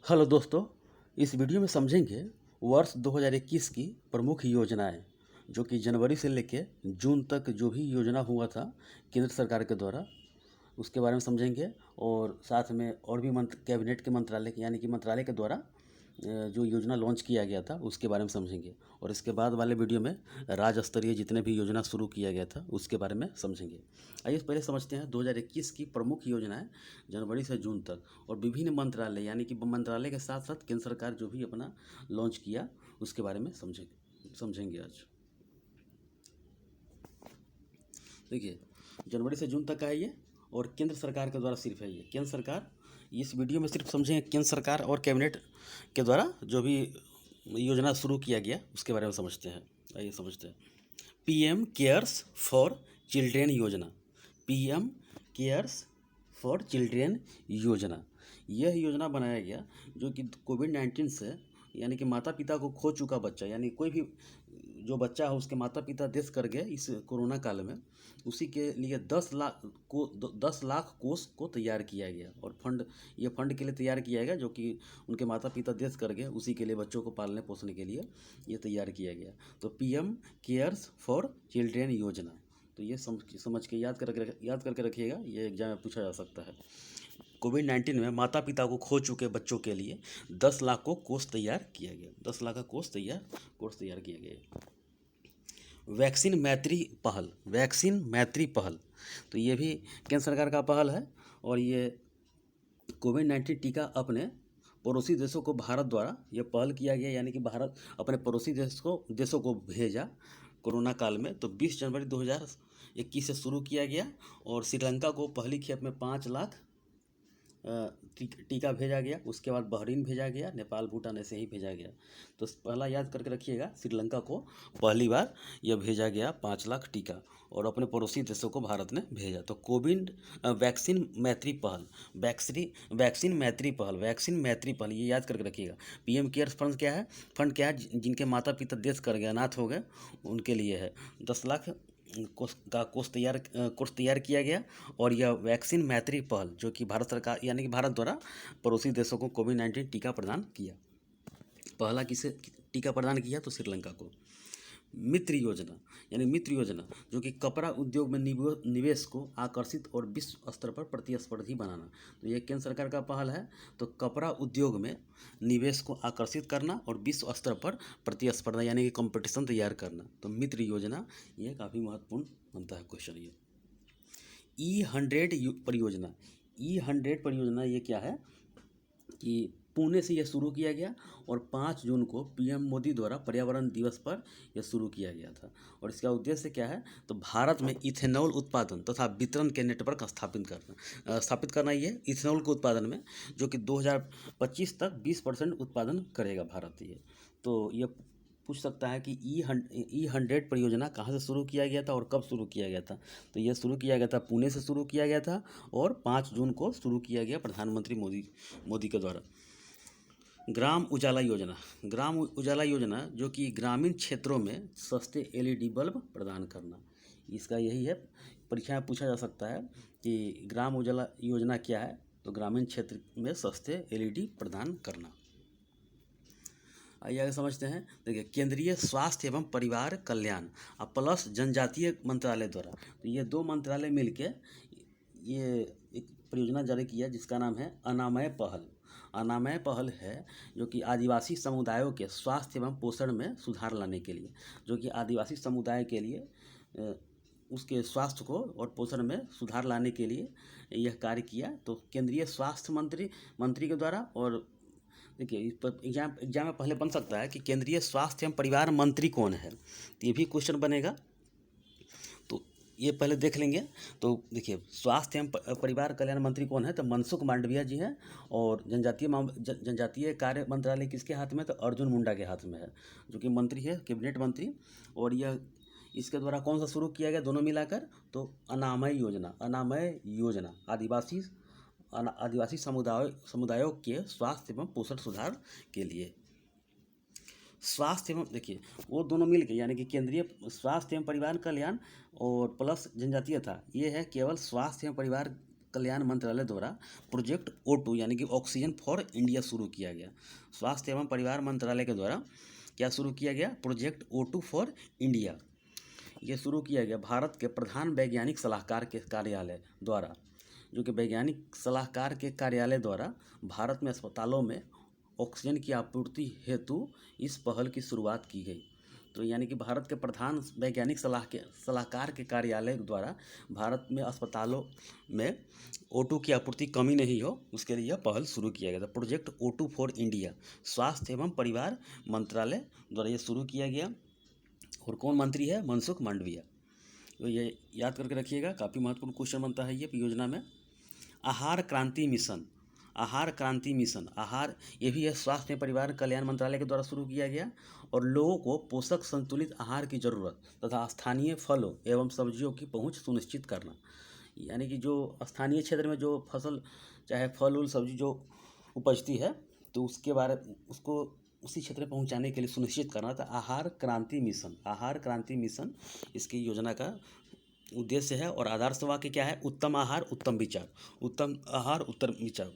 Hello दोस्तों, इस video में समझेंगे वर्ष 2021 की प्रमुख योजनाएं जो कि जनवरी से लेके जून तक जो भी योजना हुआ था केंद्र सरकार के द्वारा उसके बारे में समझेंगे। और साथ में और भी कैबिनेट के मंत्रालय यानी कि मंत्रालय के द्वारा जो योजना लॉन्च किया गया था उसके बारे में समझेंगे। और इसके बाद वाले वीडियो में राज्य स्तरीय जितने भी योजना शुरू किया गया था उसके बारे में समझेंगे। आइए पहले समझते हैं 2021 की प्रमुख योजनाएं जनवरी से जून तक और विभिन्न मंत्रालय यानी कि मंत्रालय के साथ साथ केंद्र सरकार जो भी अपना लॉन्च किया उसके बारे में समझेंगे आज। देखिए, जनवरी से जून तक का है ये और केंद्र सरकार के द्वारा सिर्फ है ये। केंद्र सरकार इस वीडियो में सिर्फ समझेंगे केंद्र सरकार और कैबिनेट के द्वारा जो भी योजना शुरू किया गया उसके बारे में समझते हैं। आइए समझते हैं। पीएम केयर्स फॉर चिल्ड्रेन योजना। पीएम केयर्स फॉर चिल्ड्रेन योजना, यह योजना बनाया गया जो कि कोविड-19 से यानी कि माता पिता को खो चुका बच्चा यानी कोई भी जो बच्चा है उसके माता पिता डेथ कर गए इस कोरोना काल में, उसी के लिए 10 लाख कोष को तैयार किया गया। और ये फंड के लिए तैयार किया गया जो कि उनके माता पिता डेथ कर गए उसी के लिए बच्चों को पालने पोसने के लिए ये तैयार किया गया। तो पीएम केयर्स फॉर चिल्ड्रेन योजना, तो ये समझ के याद करके रखिएगा, ये एग्जाम में पूछा जा सकता है। कोविड-19 में माता पिता को खो चुके बच्चों के लिए 10 लाख को कोष तैयार किया गया। 10 लाख का कोष तैयार किया गया। वैक्सीन मैत्री पहल, तो ये भी केंद्र सरकार का पहल है। और ये कोविड-19 टीका अपने पड़ोसी देशों को भारत द्वारा ये पहल किया गया यानी कि भारत अपने पड़ोसी देशों को भेजा कोरोना काल में। तो 20 जनवरी 2021 से शुरू किया गया और श्रीलंका को पहली खेप में 5 लाख टीका भेजा गया। उसके बाद बहरीन भेजा गया, नेपाल भूटान ऐसे ही भेजा गया। तो पहला याद करके रखिएगा, श्रीलंका को पहली बार यह भेजा गया 5 लाख टीका और अपने पड़ोसी देशों को भारत ने भेजा। तो कोविड वैक्सीन मैत्री पहल ये याद करके रखिएगा। पीएम केयर्स फंड क्या है जिनके माता पिता डेथ कर गए, अनाथ हो गए, उनके लिए है। 10 लाख कोर्स तैयार किया गया। और यह वैक्सीन मैत्री पहल जो कि भारत सरकार यानी कि भारत द्वारा पड़ोसी देशों को कोविड-19 टीका प्रदान किया। पहला किसे टीका प्रदान किया? तो श्रीलंका को। मित्र योजना जो कि कपड़ा उद्योग में निवेश को आकर्षित और विश्व स्तर पर प्रतिस्पर्धी बनाना, तो ये केंद्र सरकार का पहल है। तो कपड़ा उद्योग में निवेश को आकर्षित करना और विश्व स्तर पर प्रतिस्पर्धा यानी कि कंपटीशन तैयार करना, तो मित्र योजना ये काफ़ी महत्वपूर्ण बनता है क्वेश्चन। ये E100 परियोजना ये क्या है कि पुणे से यह शुरू किया गया और 5 जून को पीएम मोदी द्वारा पर्यावरण दिवस पर यह शुरू किया गया था। और इसका उद्देश्य क्या है? तो भारत में इथेनॉल उत्पादन तथा वितरण के नेटवर्क स्थापित करना। ये इथेनॉल के उत्पादन में जो कि 2025 तक 20% उत्पादन करेगा भारत। ये तो ये पूछ सकता है कि E100 परियोजना कहाँ से शुरू किया गया था और कब शुरू किया गया था? तो यह शुरू किया गया था पुणे से शुरू किया गया था और 5 जून को शुरू किया गया प्रधानमंत्री मोदी के द्वारा। ग्राम उजाला योजना जो कि ग्रामीण क्षेत्रों में सस्ते LED बल्ब प्रदान करना, इसका यही है। परीक्षा में पूछा जा सकता है कि ग्राम उजाला योजना क्या है? तो ग्रामीण क्षेत्र में सस्ते LED प्रदान करना। आइए आगे समझते हैं। देखिए, केंद्रीय स्वास्थ्य एवं परिवार कल्याण प्लस जनजातीय मंत्रालय द्वारा, तो ये 2 मंत्रालय मिलके ये एक परियोजना जारी किया जिसका नाम है अनामय पहल है जो कि आदिवासी समुदायों के स्वास्थ्य एवं पोषण में सुधार लाने के लिए, जो कि आदिवासी समुदाय के लिए उसके स्वास्थ्य को और पोषण में सुधार लाने के लिए यह कार्य किया। तो केंद्रीय स्वास्थ्य मंत्री के द्वारा। और देखिए, इस पर एग्जाम में पहले बन सकता है कि केंद्रीय स्वास्थ्य एवं परिवार मंत्री कौन है, तो ये भी क्वेश्चन बनेगा। तो ये पहले देख लेंगे। तो देखिए, स्वास्थ्य एवं परिवार कल्याण मंत्री कौन है? तो मनसुख मांडविया जी हैं। और जनजातीय कार्य मंत्रालय किसके हाथ में? तो अर्जुन मुंडा के हाथ में है, जो कि मंत्री है, कैबिनेट मंत्री। और यह इसके द्वारा कौन सा शुरू किया गया दोनों मिलाकर? तो अनामय योजना आदिवासी समुदायों के स्वास्थ्य एवं पोषण सुधार के लिए। देखिए, वो दोनों मिल के यानी कि केंद्रीय स्वास्थ्य एवं परिवार कल्याण और प्लस जनजातीय था, ये है केवल स्वास्थ्य एवं परिवार कल्याण मंत्रालय द्वारा प्रोजेक्ट O2 यानी कि ऑक्सीजन फॉर इंडिया शुरू किया गया। स्वास्थ्य एवं परिवार मंत्रालय के द्वारा क्या शुरू किया गया? Project O2 for India. ये शुरू किया गया भारत के प्रधान वैज्ञानिक सलाहकार के कार्यालय द्वारा, जो कि वैज्ञानिक सलाहकार के कार्यालय द्वारा भारत में अस्पतालों में ऑक्सीजन की आपूर्ति हेतु इस पहल की शुरुआत की गई। तो यानी कि भारत के प्रधान वैज्ञानिक सलाहकार के कार्यालय द्वारा भारत में अस्पतालों में O2 की आपूर्ति कमी नहीं हो, उसके लिए यह पहल शुरू किया गया था। प्रोजेक्ट O2 फॉर इंडिया स्वास्थ्य एवं परिवार मंत्रालय द्वारा ये शुरू किया गया। और कौन मंत्री है? मनसुख मांडविया। तो ये याद करके रखिएगा, काफ़ी महत्वपूर्ण क्वेश्चन बनता है ये योजना में। आहार क्रांति मिशन, आहार क्रांति मिशन, आहार ये भी है स्वास्थ्य एवं परिवार कल्याण मंत्रालय के द्वारा शुरू किया गया। और लोगों को पोषक संतुलित आहार की जरूरत तथा स्थानीय फलों एवं सब्जियों की पहुंच सुनिश्चित करना, यानी कि जो स्थानीय क्षेत्र में जो फसल चाहे फल उल सब्जी जो उपजती है तो उसके बारे उसको उसी क्षेत्र में पहुंचाने के लिए सुनिश्चित करना था। आहार क्रांति मिशन, आहार क्रांति मिशन इसकी योजना का उद्देश्य है। और आदर्श वाक्य क्या है? उत्तम आहार उत्तम विचार, उत्तम आहार उत्तम विचार,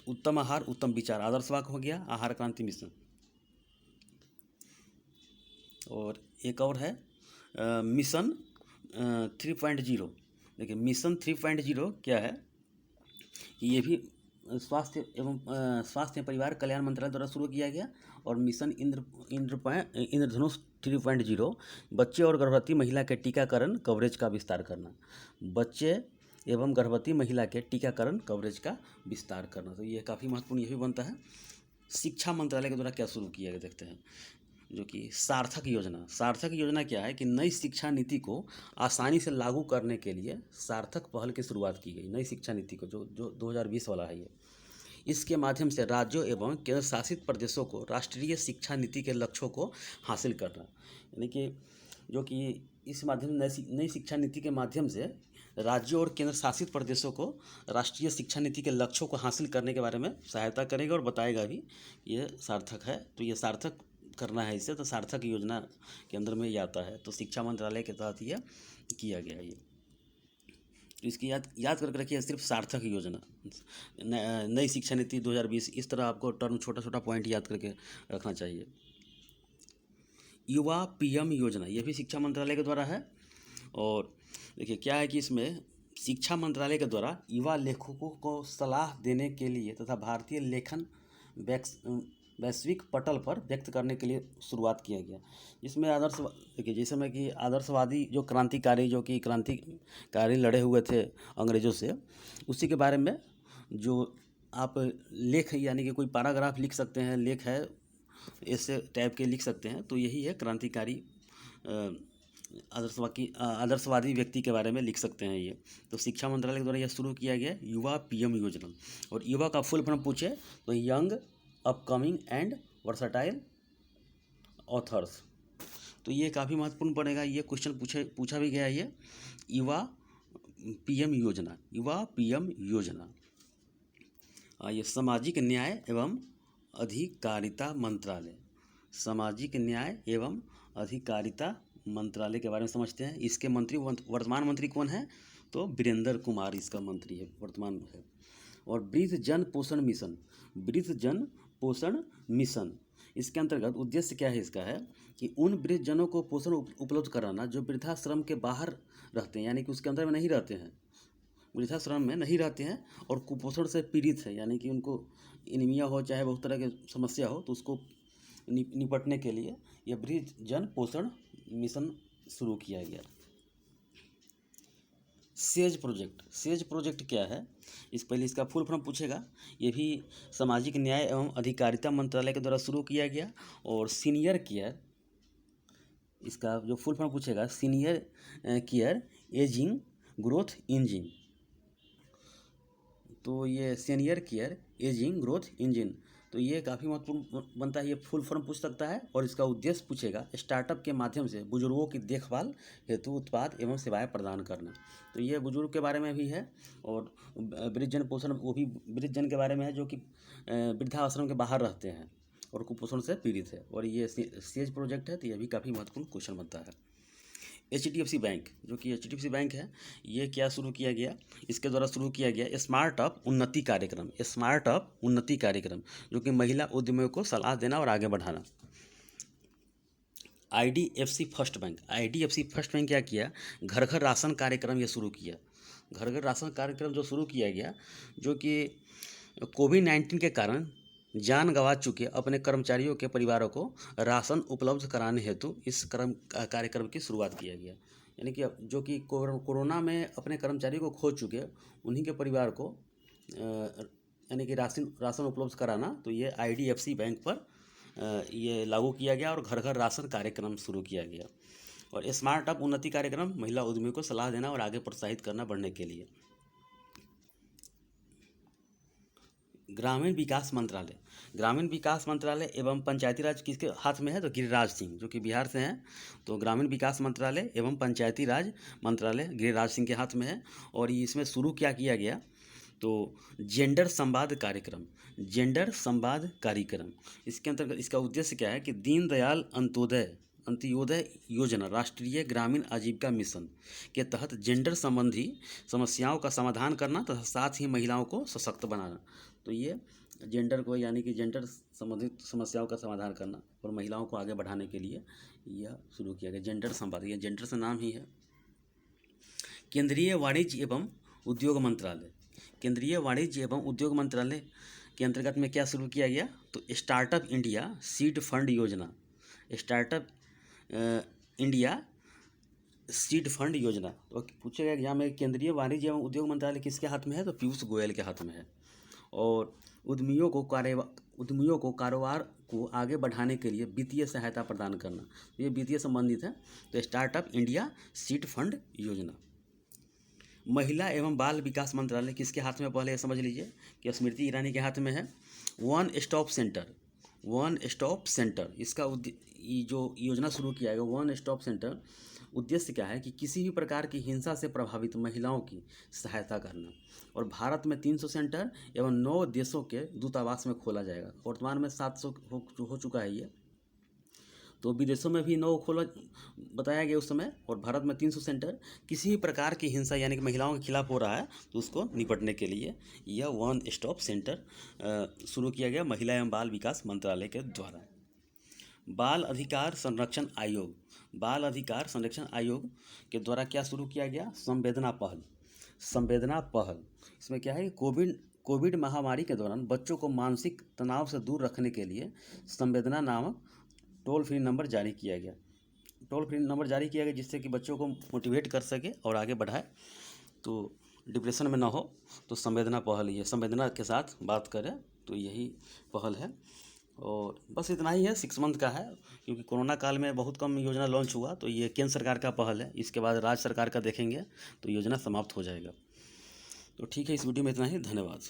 उत्तम आहार उत्तम विचार आदर्श वाक्य हो गया आहार क्रांति मिशन। और एक और है मिशन 3.0। देखिए मिशन 3.0 क्या है कि ये भी स्वास्थ्य एवं परिवार कल्याण मंत्रालय द्वारा शुरू किया गया। और मिशन इंद्रधनुष 3.0 बच्चे और गर्भवती महिला के टीकाकरण कवरेज का विस्तार करना, बच्चे एवं गर्भवती महिला के टीकाकरण कवरेज का विस्तार करना। तो ये काफ़ी महत्वपूर्ण ये भी बनता है। शिक्षा मंत्रालय के द्वारा क्या शुरू किया गया देखते हैं, जो कि सार्थक योजना। सार्थक योजना क्या है कि नई शिक्षा नीति को आसानी से लागू करने के लिए सार्थक पहल की शुरुआत की गई। नई शिक्षा नीति को जो 2020 वाला है ये, इसके माध्यम से राज्यों एवं केंद्र शासित प्रदेशों को राष्ट्रीय शिक्षा नीति के लक्ष्यों को हासिल करना, यानी कि जो कि इस माध्यम नई शिक्षा नीति के माध्यम से राज्यों और केंद्र शासित प्रदेशों को राष्ट्रीय शिक्षा नीति के लक्ष्यों को हासिल करने के बारे में सहायता करेगा और बताएगा भी। ये सार्थक है, तो ये सार्थक करना है इसे, तो सार्थक योजना के अंदर में ये आता है। तो शिक्षा मंत्रालय के तहत ये किया गया है ये। तो इसकी याद करके रखिए, सिर्फ सार्थक योजना, नई शिक्षा नीति 2020, इस तरह आपको टर्म छोटा छोटा पॉइंट याद करके रखना चाहिए। युवा PM योजना, ये भी शिक्षा मंत्रालय के द्वारा है। और देखिए क्या है कि इसमें शिक्षा मंत्रालय के द्वारा युवा लेखकों को सलाह देने के लिए तथा भारतीय लेखन वैश्विक पटल पर व्यक्त करने के लिए शुरुआत किया गया। इसमें देखिए जैसे में कि आदर्शवादी जो क्रांतिकारी लड़े हुए थे अंग्रेज़ों से, उसी के बारे में जो आप लेख यानी कि कोई पैराग्राफ लिख सकते हैं, लेख है ऐसे टाइप के लिख सकते हैं, तो यही है क्रांतिकारी आदर्शवादी व्यक्ति के बारे में लिख सकते हैं ये। तो शिक्षा मंत्रालय के द्वारा यह शुरू किया गया युवा PM योजना। और युवा का फुल फॉर्म पूछे तो young upcoming and versatile authors. तो ये काफ़ी महत्वपूर्ण पड़ेगा, ये क्वेश्चन पूछा भी गया। ये युवा PM योजना, युवा PM योजना। ये सामाजिक न्याय एवं अधिकारिता मंत्रालय, सामाजिक न्याय एवं अधिकारिता मंत्रालय के बारे में समझते हैं। इसके मंत्री वर्तमान मंत्री कौन है? तो वीरेंद्र कुमार इसका मंत्री है, वर्तमान है। और वृद्ध जन पोषण मिशन, वृद्ध जन पोषण मिशन, इसके अंतर्गत उद्देश्य क्या है इसका है कि उन वृद्ध जनों को पोषण उपलब्ध कराना जो वृद्धाश्रम के बाहर रहते हैं, यानी कि उसके अंदर में नहीं रहते हैं, वृद्धाश्रम में नहीं रहते हैं और कुपोषण से पीड़ित है, यानी कि उनको एनीमिया हो चाहे बहुत तरह की समस्या हो, तो उसको निपटने के लिए यह वृद्ध जन पोषण मिशन शुरू किया गया। सेज प्रोजेक्ट, सेज प्रोजेक्ट क्या है? पहले इसका फुल फॉर्म पूछेगा। ये भी सामाजिक न्याय एवं अधिकारिता मंत्रालय के द्वारा शुरू किया गया। और सीनियर केयर, इसका जो फुल फॉर्म पूछेगा senior care ageing growth engine. तो ये senior care ageing growth engine, तो ये काफ़ी महत्वपूर्ण बनता है। ये फुल फॉर्म पूछ सकता है। और इसका उद्देश्य पूछेगा स्टार्टअप के माध्यम से बुजुर्गों की देखभाल हेतु उत्पाद एवं सेवाएं प्रदान करना। तो ये बुजुर्ग के बारे में भी है। और वृद्धजन पोषण, वो भी वृद्धजन के बारे में है जो कि वृद्धाश्रम के बाहर रहते हैं और कुपोषण से पीड़ित है। और ये सेज प्रोजेक्ट है, तो यह भी काफ़ी महत्वपूर्ण क्वेश्चन बनता है। HDFC बैंक, जो कि HDFC बैंक है, ये क्या शुरू किया गया, इसके द्वारा शुरू किया गया स्टार्टअप उन्नति कार्यक्रम, स्टार्टअप उन्नति कार्यक्रम, जो कि महिला उद्यमियों को सलाह देना और आगे बढ़ाना। IDFC first bank, IDFC first bank क्या किया, घर घर राशन कार्यक्रम ये शुरू किया। घर घर राशन कार्यक्रम जो शुरू किया गया, जो कि कोविड-19 के कारण जान गंवा चुके अपने कर्मचारियों के परिवारों को राशन उपलब्ध कराने हेतु इस कार्यक्रम की शुरुआत किया गया। यानी कि जो कि कोरोना में अपने कर्मचारियों को खो चुके उन्हीं के परिवार को यानी कि राशन उपलब्ध कराना, तो ये IDFC बैंक पर ये लागू किया गया और घर घर राशन कार्यक्रम शुरू किया गया। और स्टार्टअप उन्नति कार्यक्रम महिला उद्यमियों को सलाह देना और आगे प्रोत्साहित करना बढ़ने के लिए। ग्रामीण विकास मंत्रालय, ग्रामीण विकास मंत्रालय एवं पंचायती राज किसके हाथ में है, तो गिरिराज सिंह, जो कि बिहार से हैं। तो ग्रामीण विकास मंत्रालय एवं पंचायती राज मंत्रालय गिरिराज सिंह के हाथ में है। और इसमें शुरू क्या किया गया, तो जेंडर संवाद कार्यक्रम, जेंडर संवाद कार्यक्रम, इसके अंतर्गत इसका उद्देश्य क्या है कि दीनदयाल अंत्योदय योजना राष्ट्रीय ग्रामीण आजीविका मिशन के तहत जेंडर संबंधी समस्याओं का समाधान करना तथा साथ ही महिलाओं को सशक्त बनाना। तो ये जेंडर को यानी कि जेंडर संबंधित समस्याओं का समाधान करना और महिलाओं को आगे बढ़ाने के लिए यह शुरू किया गया जेंडर संवाद, ये जेंडर से नाम ही है। केंद्रीय वाणिज्य एवं उद्योग मंत्रालय, केंद्रीय वाणिज्य एवं उद्योग मंत्रालय के अंतर्गत में क्या शुरू किया गया, तो स्टार्टअप इंडिया सीड फंड योजना, स्टार्टअप इंडिया सीड फंड योजना। तो पूछेगा एग्जाम में केंद्रीय वाणिज्य एवं उद्योग मंत्रालय किसके हाथ में है, तो पीयूष गोयल के हाथ में है। और उद्यमियों को कारोबार को आगे बढ़ाने के लिए वित्तीय सहायता प्रदान करना, ये वित्तीय संबंधित है। तो स्टार्टअप इंडिया सीड फंड योजना। महिला एवं बाल विकास मंत्रालय किसके हाथ में, पहले समझ लीजिए कि स्मृति ईरानी के हाथ में है। वन स्टॉप सेंटर, इसका जो योजना शुरू किया गया वन स्टॉप सेंटर, उद्देश्य क्या है कि किसी भी प्रकार की हिंसा से प्रभावित महिलाओं की सहायता करना। और भारत में 300 सेंटर एवं 9 देशों के दूतावास में खोला जाएगा। वर्तमान में 700 हो चुका है ये, तो विदेशों में भी 9 खोला बताया गया उस समय। और भारत में 300 सेंटर किसी भी प्रकार की हिंसा यानी कि महिलाओं के खिलाफ हो रहा है तो उसको निपटने के लिए यह वन स्टॉप सेंटर शुरू किया गया महिला एवं बाल विकास मंत्रालय के द्वारा। बाल अधिकार संरक्षण आयोग, बाल अधिकार संरक्षण आयोग के द्वारा क्या शुरू किया गया, संवेदना पहल। इसमें क्या है, कोविड महामारी के दौरान बच्चों को मानसिक तनाव से दूर रखने के लिए संवेदना नामक टोल फ्री नंबर जारी किया गया, जिससे कि बच्चों को मोटिवेट कर सके और आगे बढ़ाए, तो डिप्रेशन में ना हो। तो संवेदना पहल, ये संवेदना के साथ बात करें, तो यही पहल है। और बस इतना ही है, 6 मंथ का है, क्योंकि कोरोना काल में बहुत कम योजना लॉन्च हुआ। तो ये केंद्र सरकार का पहल है, इसके बाद राज्य सरकार का देखेंगे तो योजना समाप्त हो जाएगा। तो ठीक है, इस वीडियो में इतना ही, धन्यवाद।